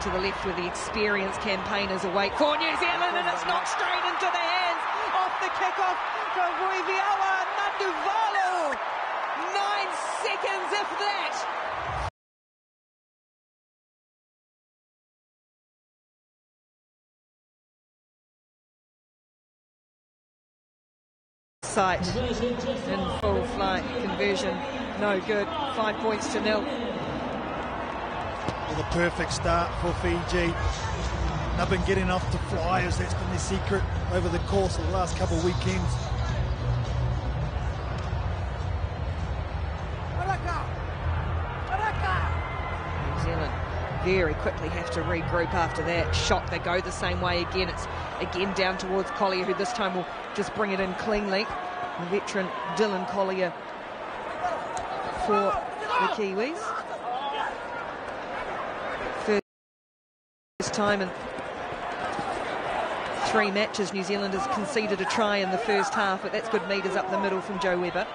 To the left where the experienced campaigners await for New Zealand, and it's knocked straight into the hands off the kickoff from Voiviawa Nanduvalo. 9 seconds, if that. Sight in full flight conversion, no good. 5 points to 0. The perfect start for Fiji. They've been getting off to flyers. That's been their secret over the course of the last couple of weekends. New Zealand very quickly have to regroup after that shot. They go the same way again. It's again down towards Collier, who this time will just bring it in cleanly. The veteran Dylan Collier for the Kiwis. First time in 3 matches New Zealand has conceded a try in the first half, but that's good meters up the middle from Joe Webber.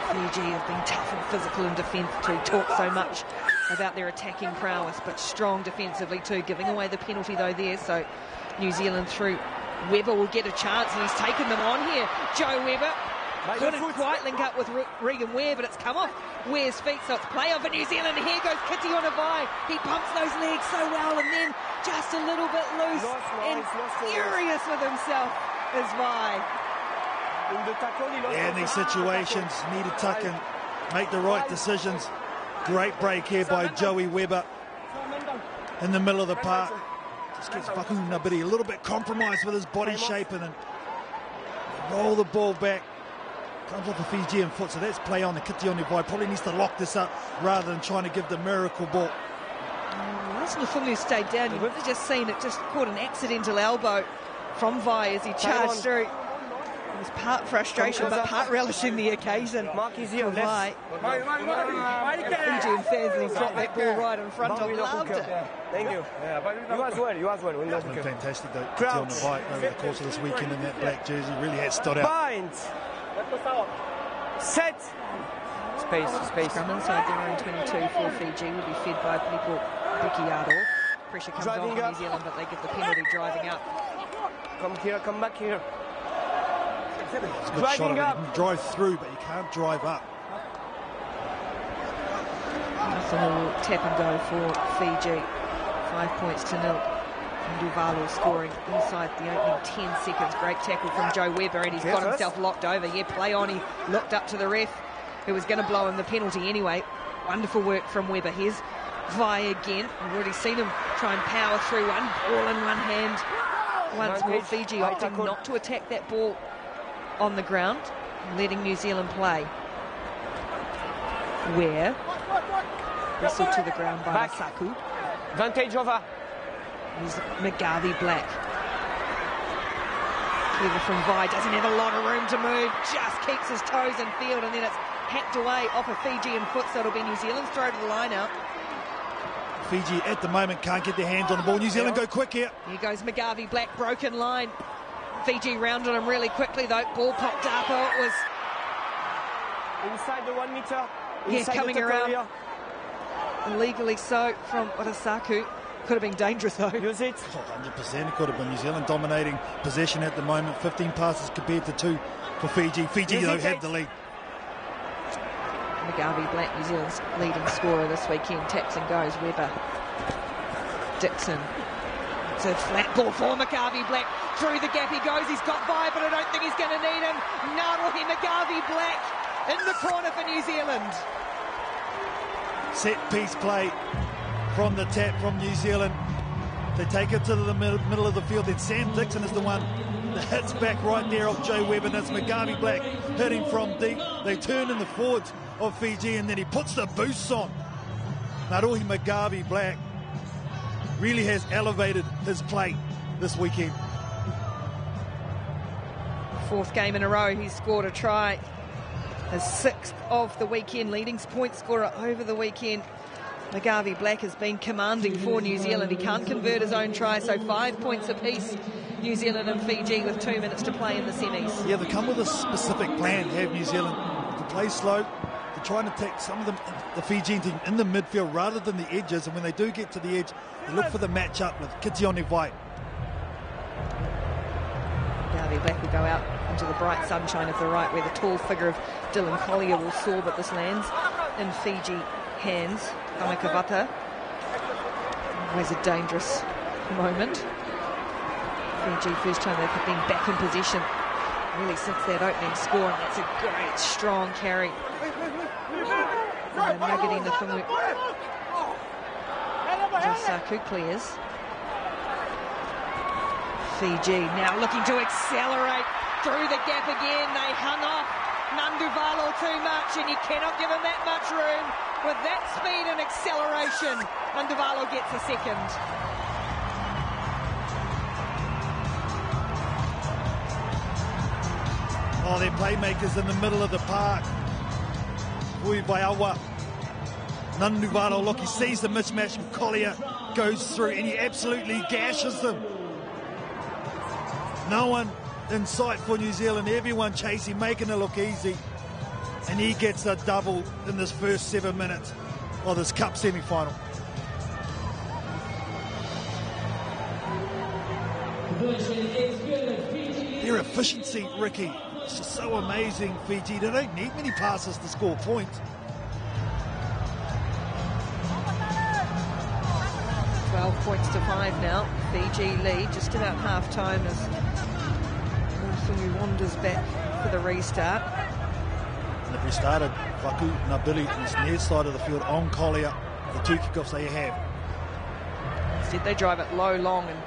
Fiji have been tough and physical in defence too. Talk so much about their attacking prowess, but strong defensively too. Giving away the penalty though there, so New Zealand through. Webber will get a chance, and he's taken them on here. Joe Webber couldn't quite link up with Regan Ware, but it's come off Ware's feet, so it's play on for New Zealand. Here goes Kitty on a Vai. He pumps those legs so well, and then just a little bit loose and furious with himself is Vai. Yeah, in these situations, need to tuck and make the right decisions. Great break here by Joey Webber in the middle of the park. Just gets Vakunabiri a little bit compromised with his body shape, and then roll the ball back. Comes off a Fijian foot, so that's play on the Kitty on the Vai. Probably needs to lock this up rather than trying to give the miracle ball. Wasn't Nafumu stayed down. You've just seen it, just caught an accidental elbow from Vai as he charged through. It was part frustration, but part relishing the occasion for Vai. Fijian fans will drop that ball right in front of. Loved it. Thank you. You as well. It's been fantastic though, Kitty on the Vai over the course of this weekend in that black jersey. Really has stood out. Bind. Set. Space. From inside their own 22 for Fiji will be fed by people Bukiado. Pressure comes on for New Zealand, but they give the penalty driving up. Come here, come back here. It's a good shot of it. You can drive through, but you can't drive up. Nothing will tap and go for Fiji. 5 points to 0. Nanduvalo scoring inside the opening 10 seconds. Great tackle from Joe Webber, and he's got himself locked over. Yeah, play on. He looked up to the ref, who was going to blow him the penalty anyway. Wonderful work from Webber. Here's Vai again. We've already seen him try and power through one ball in one hand. Once more, Fiji opting not to attack that ball on the ground, letting New Zealand play. Where whistled to the ground by Saku. Advantage over. Here's McGarvey Black. Clever from Vai, doesn't have a lot of room to move, just keeps his toes in field, and then it's hacked away off a Fijian foot, so it'll be New Zealand's throw to the line out. Fiji at the moment can't get their hands on the ball. New Zealand go quick here. Here goes McGarvey Black, broken line. Fiji rounded him really quickly though. Ball popped up. Oh, it was inside the 1 meter. Yeah, coming around illegally so from Orasaku. Could have been dangerous though. Use it. 100% it could have been. New Zealand dominating possession at the moment. 15 passes compared to 2 for Fiji. Fiji though had the lead. McGarvey Black, New Zealand's leading scorer this weekend. Taps and goes. Webber. Dixon. It's a flat ball for McGarvey Black. Through the gap he goes. He's got Vai, but I don't think he's going to need him. Narohi McGarvey Black in the corner for New Zealand. Set piece play from the tap from New Zealand. They take it to the middle of the field. Then Sam Dixon is the one that hits back right there off Joe Webber. And it's McGarvey Black hitting from deep. They turn in the forwards of Fiji, and then he puts the boosts on. Narohi McGarvey Black really has elevated his play this weekend. 4th game in a row he's scored a try. His 6th of the weekend, leading point scorer over the weekend. McGarvey Black has been commanding for New Zealand. He can't convert his own try, so 5 points apiece. New Zealand and Fiji with 2 minutes to play in the semis. Yeah, they come with a specific plan, have New Zealand. To play slow, They're trying to take some of them, the Fijian team, in the midfield rather than the edges, and when they do get to the edge, they look for the match-up with Kitione Vai. Garvey Black will go out into the bright sunshine of the right, where the tall figure of Dylan Collier will soar, but this lands in Fiji hands. Kamakavata, always a dangerous moment. Fiji, first time they've been back in possession really since that opening score, and that's a great, strong carry. Nugget Nathumu. Saku clears. Fiji now looking to accelerate through the gap again. They hung off Nanduvalo too much, and you cannot give him that much room. With that speed and acceleration, Nanduvalo gets a second. Oh, they're playmakers in the middle of the park. Ui Vaiawa. Nanduvalo, look, he sees the mismatch from Collier, goes through, and he absolutely gashes them. No one in sight for New Zealand, everyone chasing, making it look easy. And he gets a double in this first 7 minutes of this Cup semi-final. Their efficiency, Ricky, it's just so amazing, Fiji. They don't need many passes to score points. 12 points to 5 now. Fiji lead just about half-time as Fungi wanders back for the restart. And they've restarted Vaku Nabili in this near side of the field on Collier. The two kickoffs they have. Instead they drive it low, long and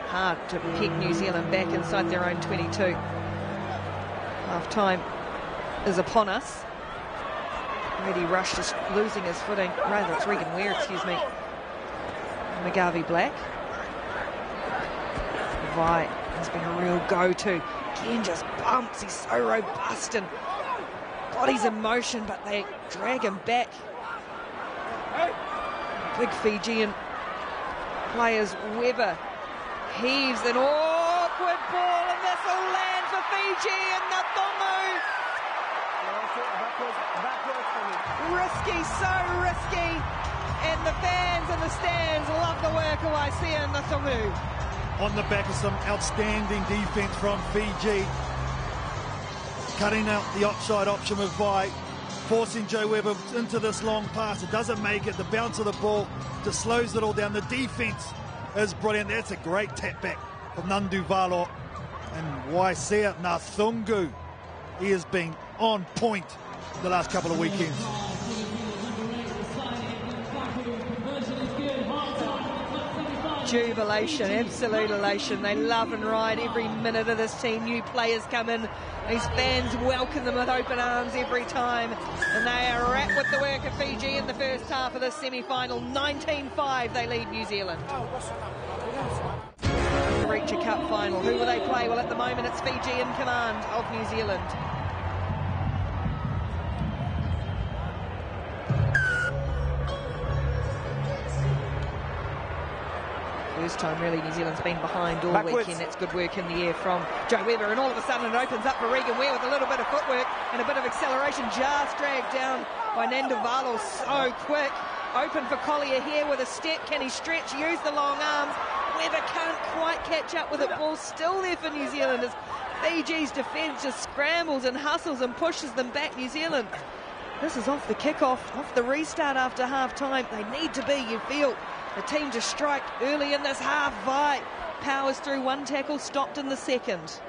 hard to peg New Zealand back inside their own 22. Half-time is upon us. Brady Rush just losing his footing. Rather, it's Regan Ware, excuse me. Magavi Black. Vai has been a real go-to. Again, just bumps. He's so robust and body's in motion, but they drag him back. Big Fijian players. Weber heaves an awkward ball, and this will land for Fiji, and Nathumu. Risky, so risky. And the fans in the stands love the work of Isaiah Nathumu. On the back of some outstanding defence from Fiji. Cutting out the offside option with Vai. Forcing Joe Weber into this long pass. It doesn't make it. The bounce of the ball just slows it all down. The defence is brilliant. That's a great tap back from Nanduvalo. And Waisea Nathungu. He has been on point the last couple of weekends. Jubilation, absolute elation. They love and ride every minute of this team. New players come in. These fans welcome them with open arms every time. And they are wrapped with the work of Fiji in the first half of this semi-final. 19-5, they lead New Zealand. Reach a cup final. Who will they play? Well, at the moment, it's Fiji in command of New Zealand. First time really New Zealand's been behind all weekend. That's good work in the air from Joe Weber, and all of a sudden it opens up for Regan Ware with a little bit of footwork and a bit of acceleration, just dragged down by Nanduvalo. So quick. Open for Collier here with a step. Can he stretch, use the long arms? Weber can't quite catch up with it. Ball still there for New Zealand as Fiji's defence just scrambles and hustles and pushes them back. New Zealand, this is off the kickoff, off the restart after half-time. They need to be, you feel, the team to strike early in this half. Vai powers through one tackle, stopped in the second.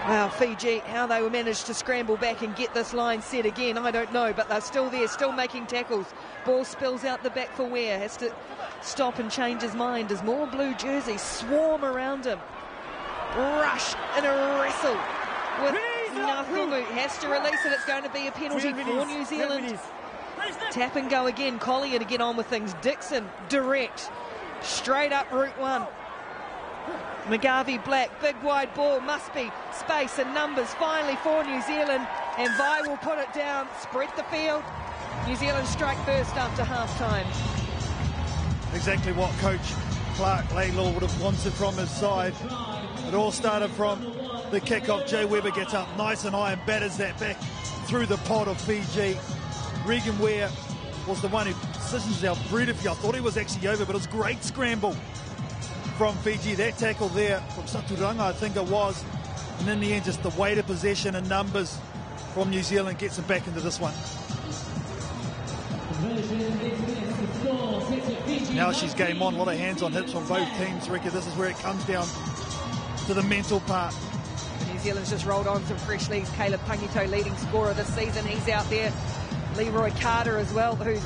Wow, Fiji, how they managed to scramble back and get this line set again, I don't know, but they're still there, still making tackles. Ball spills out the back for Ware, has to stop and change his mind as more blue jerseys swarm around him. Rush in a wrestle with Nathumu, has to release it. It's going to be a penalty for New Zealand. Tap and go again. Collier to get on with things. Dixon direct, straight up route one. Magavi Black, big wide ball, must be space and numbers finally for New Zealand, and Vai will put it down, spread the field. New Zealand strike first after half time. Exactly what Coach Clark Laidlaw would have wanted from his side. It all started from the kickoff. Joe Weber gets up nice and high and batters that back through the pot of Fiji. Regan Ware was the one who positions out beautifully. I thought he was actually over, but it was a great scramble from Fiji. That tackle there from Saturanga, I think it was. And in the end, just the weight of possession and numbers from New Zealand gets them back into this one. Now she's game on. A lot of hands on hips from both teams, Ricky. This is where it comes down to the mental part. New Zealand's just rolled on some fresh legs. Caleb Tangito, leading scorer this season. He's out there. Leroy Carter as well, who's,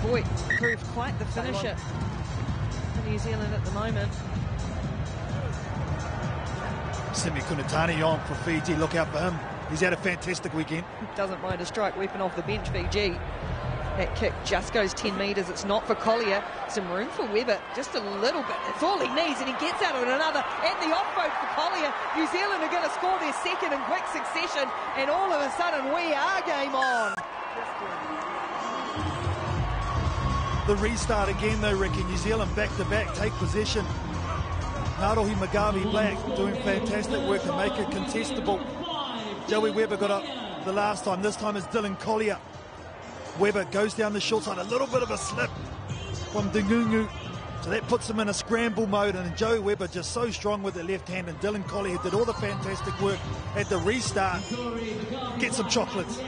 boy, proved quite the finisher for New Zealand at the moment. Simi Kunatani on for Fiji. Look out for him. He's had a fantastic weekend. Doesn't mind a strike weapon off the bench, Fiji. That kick just goes 10 metres. It's not for Collier. Some room for Webber, just a little bit. It's all he needs, and he gets out on another. And the off-boat for Collier. New Zealand are going to score their second in quick succession, and all of a sudden we are game on. The restart again, though, Ricky. New Zealand back-to-back take possession. Narohi Magabi Black doing fantastic work to make it contestable. Joey Webber got up the last time. This time it's Dylan Collier. Webber goes down the short side. A little bit of a slip from Dungungu. So that puts him in a scramble mode. And Joey Webber just so strong with the left hand. And Dylan Collier did all the fantastic work at the restart. Get some chocolates.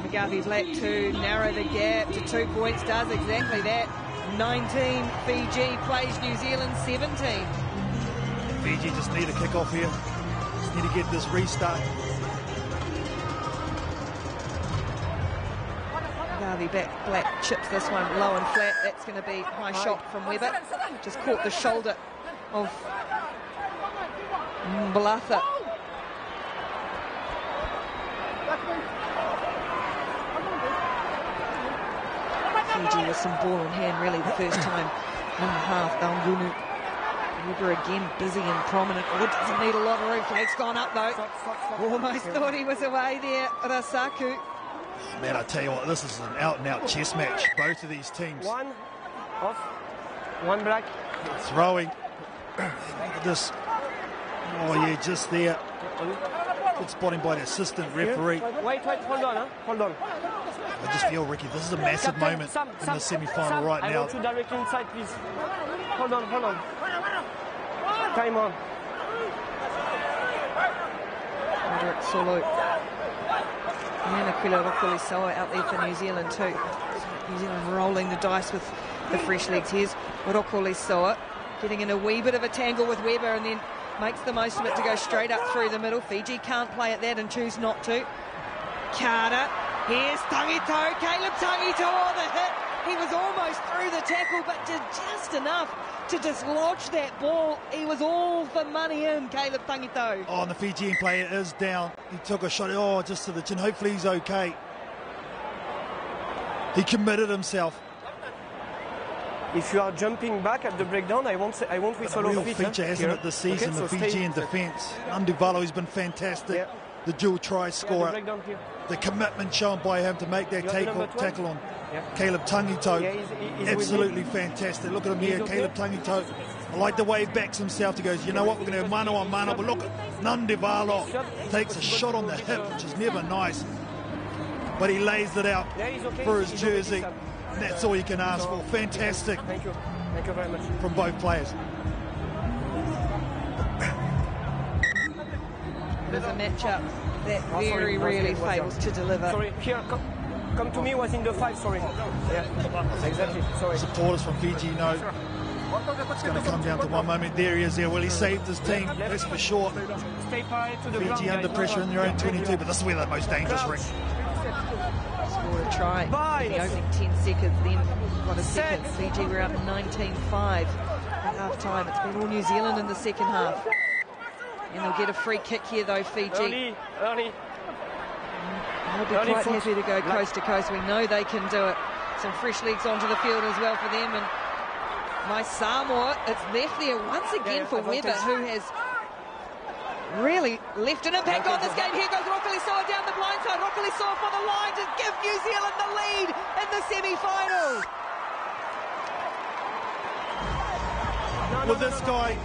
Magabi Black to narrow the gap to 2 points. Does exactly that. 19 Fiji plays New Zealand 17. Fiji just need a kick off here. Just need to get this restart. Magabi Black chips this one low and flat. That's going to be high shot from Webber. Just caught the shoulder of Mbalatha. Fiji with some ball in hand, really, the first time in the half. Daungunu. Webber again busy and prominent. Oh, doesn't need a lot of room. Flag's gone up, though. Almost thought he was away there, Rasaku. Man, I tell you what, this is an out-and-out chess match. Both of these teams. One off, one black. Throwing. This. Oh, yeah, just there. Good spotting by the assistant referee. Wait, hold on, hold on. I just feel, Ricky, this is a massive moment in the semi-final right now. I want you directly inside, please. Hold on. Time on. Roderick Solo. And Aquila Rokolisoa out there for New Zealand too. New Zealand rolling the dice with the fresh legs. Here's Rokolisoa getting in a wee bit of a tangle with Webber and then makes the most of it to go straight up through the middle. Fiji can't play at that and choose not to. Carter. Here's Tangito. Caleb Tangito on the hit. He was almost through the tackle, but did just enough to dislodge that ball. He was all for money in, Caleb Tangito. Oh, and the Fijian player is down. He took a shot, just to the chin. Hopefully he's okay. He committed himself. If you are jumping back at the breakdown, I won't whistle a real off it. feature, hasn't it, this season, okay, the Fijian defence. Nduvalo has been fantastic. Yeah. The dual try scorer. The commitment shown by him to make that tackle on Caleb Tangito. Yeah, he's absolutely fantastic. Look at him here, Caleb Tangito. I like the way he backs himself. He goes, you know what, we're going to have mano on mano, but look at Nduvalo. Takes a shot on the hip, which is never nice. But he lays it out for his jersey. And that's all you can ask for. Fantastic. Thank you very much. From both players. There's a matchup that really fails to deliver. Sorry, here, come to me, was in the 5, sorry. Yeah, exactly, sorry. Supporters from Fiji know it's going to come down to one moment. There he is there. Well, he saved his team, that's for sure. Fiji under pressure in their own 22, but this is where they're most dangerous, Rick. Scored a try in the opening 10 seconds, then got a second. Fiji were up 19-5 at half-time. It's been all New Zealand in the second half. And they'll get a free kick here, though, Fiji. Early. They'll be quite happy to go coast to coast. We know they can do it. Some fresh legs onto the field as well for them. And my Samoa, it's left there once again for Webber, who has really left an impact on this game. Here goes Rokolisoa down the blind side. Rokolisoa for the line to give New Zealand the lead in the semi-final. Well, this guy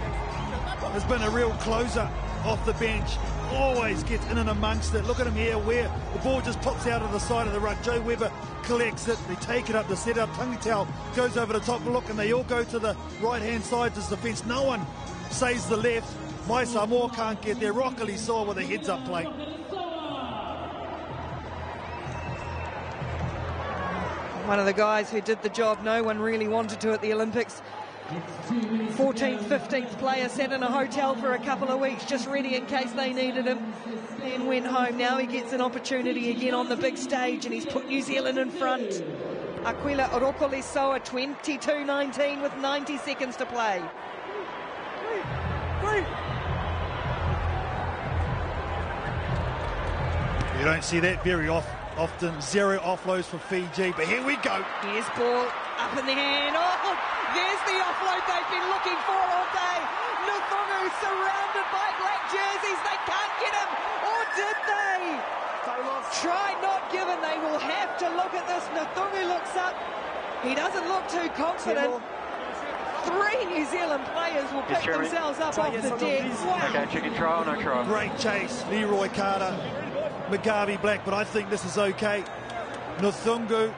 has been a real closer off the bench always gets in and amongst it. Look at him here, where the ball just pops out of the side of the ruck. Joe Weber collects it. They take it up to set up. Tangitau goes over the top. Look, and they all go to the right-hand side to defence. No one saves the left. My Samoa can't get there. Rockily saw with a heads-up play. One of the guys who did the job no one really wanted to at the Olympics. 14th, 15th player, sat in a hotel for a couple of weeks just ready in case they needed him, and went home. Now he gets an opportunity again on the big stage, and he's put New Zealand in front. Aquila Orokolisoa, 22-19 with 90 seconds to play. You don't see that very often. 0 offloads for Fiji, but here we go. Here's ball up in the hand. Oh, there's the offload they've been looking for all day. Nuthungu surrounded by black jerseys. They can't get him, or did they? Try not given. They will have to look at this. Nuthungu looks up. He doesn't look too confident. 3 New Zealand players will pick themselves up off the deck. Wow. Okay, chicken try or no try? Great chase, Leroy Carter, Mugabe Black, but I think this is okay. Nuthungu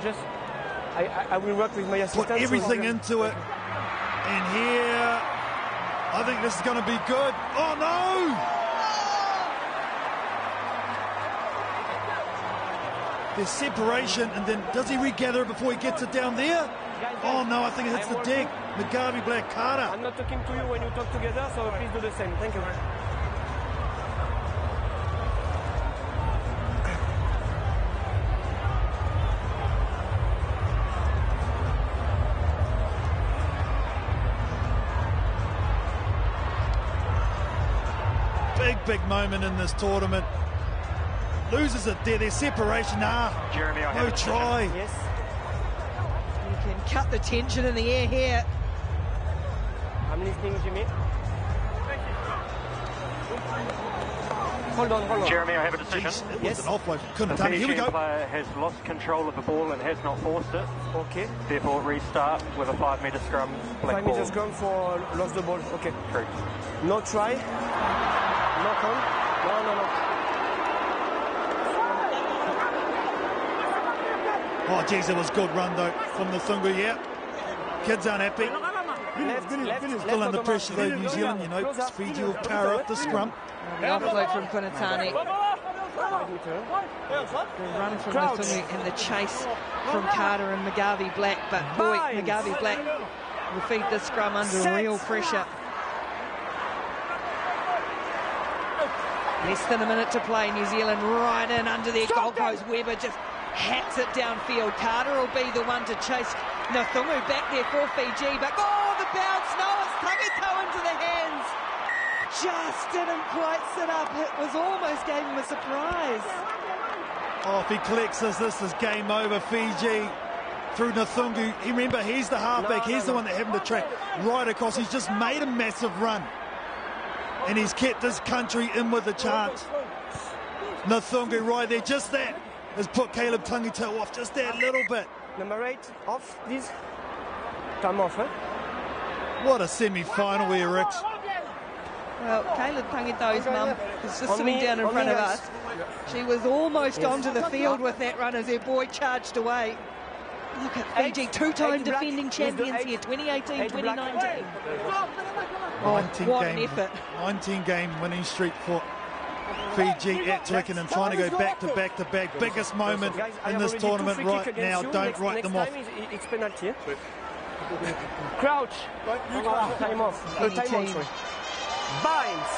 just I will work with my assistant. Put everything into it. And here, I think this is going to be good. Oh, no! There's separation, and then does he regather it before he gets it down there? Oh, no, I think it hits the deck. Mugabe Black Carter. I'm not talking to you when you talk together, so please do the same. Thank you. Big moment in this tournament. Loses it there. There's separation. Jeremy, no try. Yes. You can cut the tension in the air here. I'm listening, Jimmy. Hold on. Jeremy, I have a decision. Jeez, it was an offload. Couldn't the have done it. Here we go. player has lost control of the ball and has not forced it. Okay. Therefore, restart with a 5-metre scrum. 5-metre scrum for lost the ball. Okay. Correct. No try. Knock on. No. Oh, geez, it was good run, though, from the Thungu, yeah. Kids aren't happy. Still under pressure, though, New Zealand, you know. Fiji will power up the scrum. The offload from Kunatani. The run from the Thungu and the chase from Carter and Mugabe Black. But, boy, Mugabe Black will feed the scrum under real pressure. Less than a minute to play. New Zealand right in under their Gold Coast. Weber just hats it downfield. Carter will be the one to chase Nuthungu back there for Fiji. But, the bounce. No, it's Tangitau into the hands. Just didn't quite sit up. It was almost gave him a surprise. Oh, if he collects this is game over. Fiji through Nuthungu. Remember, he's the halfback. He's the one that having to track right across. He's just made a massive run. And he's kept his country in with a chance. Nuthungu right there, just that has put Caleb Tangitau off, just that little bit. Number 8, off, please. Come off, huh? What a semi-final here, Ricks. Well, Caleb Tangitau's mum is just sitting down in front of us. She was almost onto the field with that run as her boy charged away. Look at Fiji, two-time defending champions here, 2018, 2019. Oh, what an effort. 19-game winning streak for Fiji at Twickenham, trying to go back-to-back. Biggest moment in this tournament right now. Don't write them off. It's penalty. Crouch. Time off. Time off. Binds.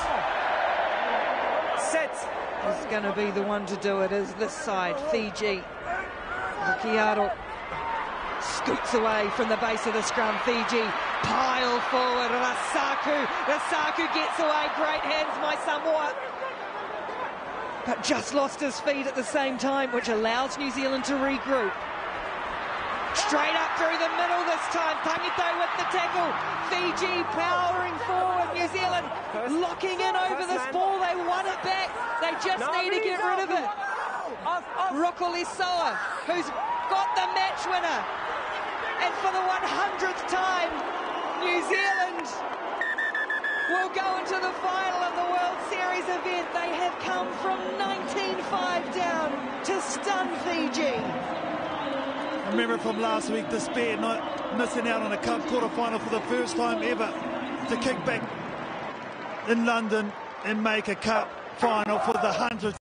Set. Who's going to be the one to do it is this side, Fiji. Kiaro scoots away from the base of the scrum. Fiji pile forward. Rasaku gets away. Great hands, my Samoa. But just lost his feet at the same time, which allows New Zealand to regroup. Straight up through the middle this time. Tangitau with the tackle. Fiji powering forward. New Zealand locking in over this ball. They won it back. They just need to get rid of it. Rokolisoa, who's got the match winner. And for the 100th time, New Zealand will go into the final of the World Series event. They have come from 19-5 down to stun Fiji. Remember from last week, despair, not missing out on a cup quarter-final for the first time ever to kick back in London and make a cup final for the 100th